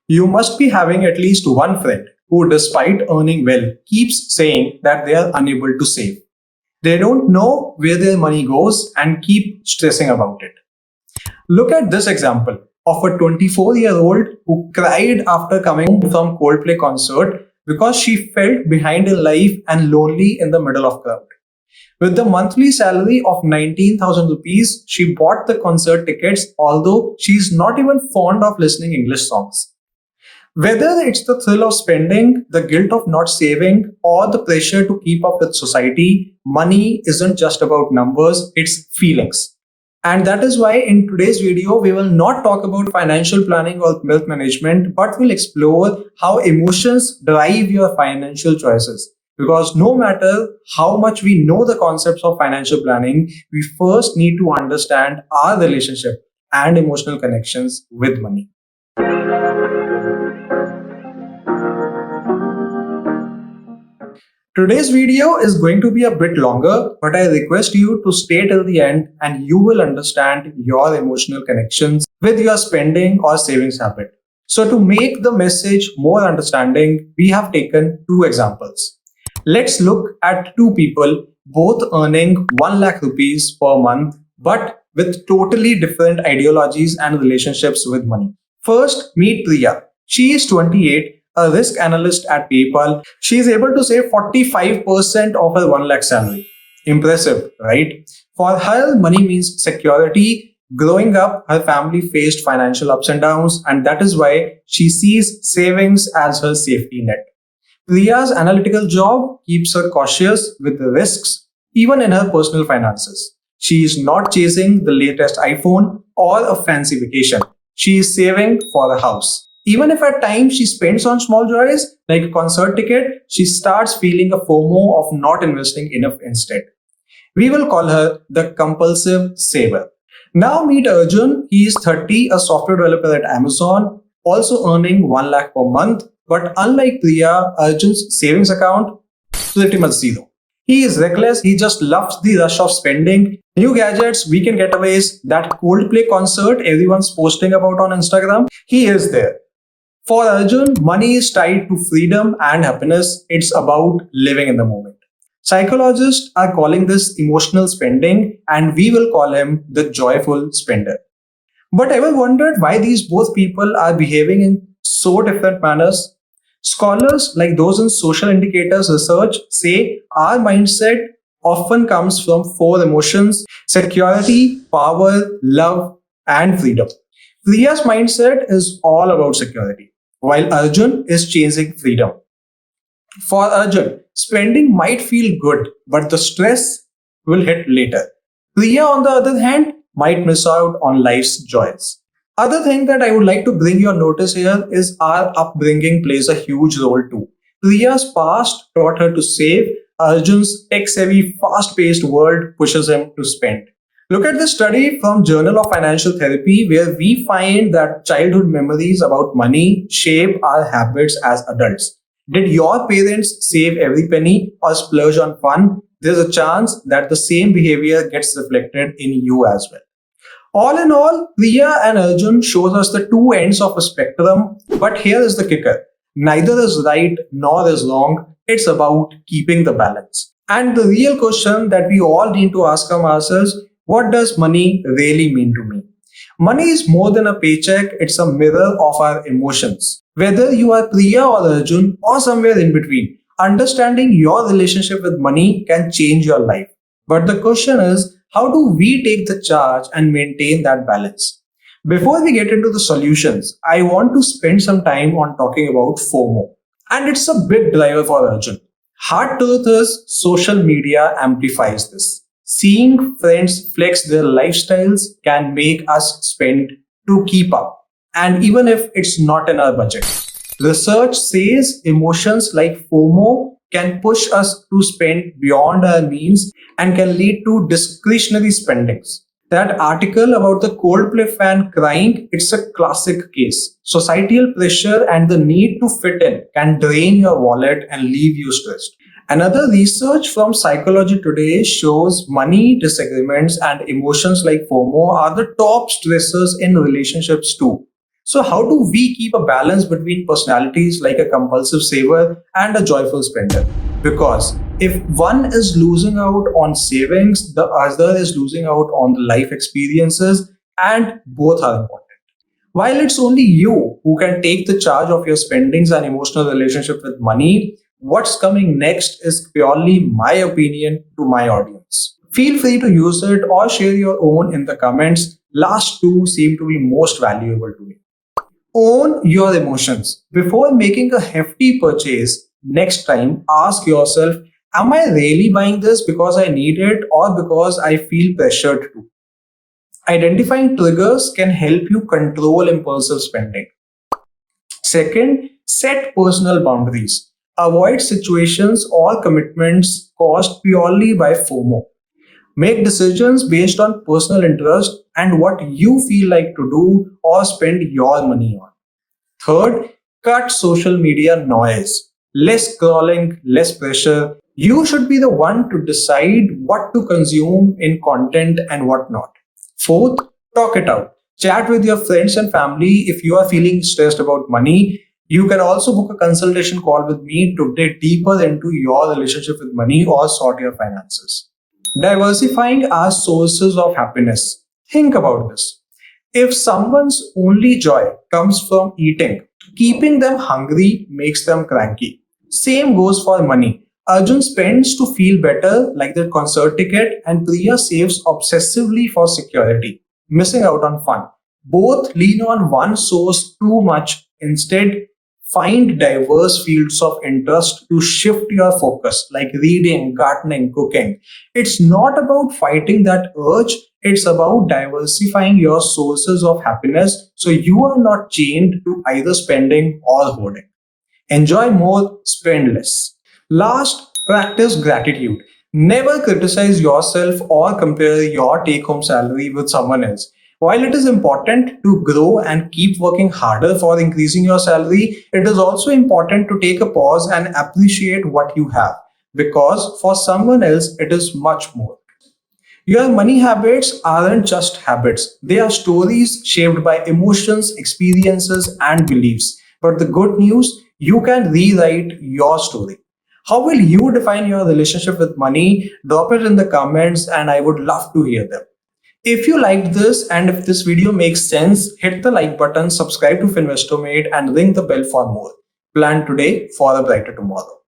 You must be having at least one friend who, despite earning well, keeps saying that they are unable to save. They don't know where their money goes and keep stressing about it. Look at this example of a 24-year-old who cried after coming from Coldplay concert because she felt behind in life and lonely in the middle of crowd. With the monthly salary of 19,000 rupees, she bought the concert tickets although she is not even fond of listening English songs. Whether it's the thrill of spending, the guilt of not saving, or the pressure to keep up with society, money isn't just about numbers, it's feelings. And that is why in today's video, we will not talk about financial planning or wealth management, but we'll explore how emotions drive your financial choices. Because no matter how much we know the concepts of financial planning, we first need to understand our relationship and emotional connections with money. Today's video is going to be a bit longer, but I request you to stay till the end and you will understand your emotional connections with your spending or savings habit. So to make the message more understanding, we have taken two examples. Let's look at two people both earning 1 lakh rupees per month, but with totally different ideologies and relationships with money. First, meet Priya. She is 28, a risk analyst at PayPal. She is able to save 45% of her 1 lakh salary. Impressive, right? For her, money means security. Growing up, her family faced financial ups and downs, and that is why she sees savings as her safety net. Priya's analytical job keeps her cautious with the risks, even in her personal finances. She is not chasing the latest iPhone or a fancy vacation. She is saving for a house. Even if at times she spends on small joys like a concert ticket, she starts feeling a FOMO of not investing enough instead. We will call her the compulsive saver. Now meet Arjun. He is 30, a software developer at Amazon, also earning 1 lakh per month. But unlike Priya, Arjun's savings account pretty much zero. He is reckless. He just loves the rush of spending. New gadgets, weekend getaways, that Coldplay concert everyone's posting about on Instagram. He is there. For Arjun, money is tied to freedom and happiness. It's about living in the moment. Psychologists are calling this emotional spending, and we will call him the joyful spender. But ever wondered why these both people are behaving in so different manners? Scholars like those in social indicators research say our mindset often comes from four emotions: security, power, love, and freedom. Priya's mindset is all about security, while Arjun is chasing freedom. For Arjun, spending might feel good, but the stress will hit later. Priya, on the other hand, might miss out on life's joys. Other thing that I would like to bring your notice here is our upbringing plays a huge role too. Priya's past taught her to save. Arjun's tech-savvy, fast-paced world pushes him to spend. Look at this study from Journal of Financial Therapy where we find that childhood memories about money shape our habits as adults. Did your parents save every penny or splurge on fun? There's a chance that the same behavior gets reflected in you as well. All in all, Priya and Arjun shows us the two ends of a spectrum, but here is the kicker. Neither is right nor is wrong. It's about keeping the balance. And the real question that we all need to ask ourselves, what does money really mean to me? Money is more than a paycheck, it's a mirror of our emotions. Whether you are Priya or Arjun or somewhere in between, understanding your relationship with money can change your life. But the question is, how do we take the charge and maintain that balance? Before we get into the solutions, I want to spend some time on talking about FOMO. And it's a big driver for Arjun. Hard truth is, social media amplifies this. Seeing friends flex their lifestyles can make us spend to keep up, and even if it's not in our budget. Research says emotions like FOMO can push us to spend beyond our means and can lead to discretionary spendings. That article about the Coldplay fan crying, it's a classic case. Societal pressure and the need to fit in can drain your wallet and leave you stressed. Another research from Psychology Today shows money disagreements and emotions like FOMO are the top stressors in relationships too. So how do we keep a balance between personalities like a compulsive saver and a joyful spender? Because if one is losing out on savings, the other is losing out on the life experiences, and both are important. While it's only you who can take the charge of your spendings and emotional relationship with money, what's coming next is purely my opinion to my audience. Feel free to use it or share your own in the comments. Last two seem to be most valuable to me. Own your emotions. Before making a hefty purchase, next time ask yourself, am I really buying this because I need it or because I feel pressured to? Identifying triggers can help you control impulsive spending. Second, set personal boundaries. Avoid situations or commitments caused purely by FOMO. Make decisions based on personal interest and what you feel like to do or spend your money on. Third, cut social media noise. Less scrolling, less pressure. You should be the one to decide what to consume in content and what not. Fourth, talk it out. Chat with your friends and family if you are feeling stressed about money. You can also book a consultation call with me to dig deeper into your relationship with money or sort your finances. Diversifying our sources of happiness. Think about this. If someone's only joy comes from eating, keeping them hungry makes them cranky. Same goes for money. Arjun spends to feel better, like their concert ticket, and Priya saves obsessively for security, missing out on fun. Both lean on one source too much. Instead, find diverse fields of interest to shift your focus, like reading, gardening, cooking. It's not about fighting that urge, it's about diversifying your sources of happiness so you are not chained to either spending or hoarding. Enjoy more, spend less. Last, practice gratitude. Never criticize yourself or compare your take home salary with someone else. While it is important to grow and keep working harder for increasing your salary, it is also important to take a pause and appreciate what you have. Because for someone else, it is much more. Your money habits aren't just habits, they are stories shaped by emotions, experiences, and beliefs. But the good news, you can rewrite your story. How will you define your relationship with money? Drop it in the comments, and I would love to hear them. If you liked this and if this video makes sense, hit the like button, subscribe to Finvestomate, and ring the bell for more. Plan today for a brighter tomorrow.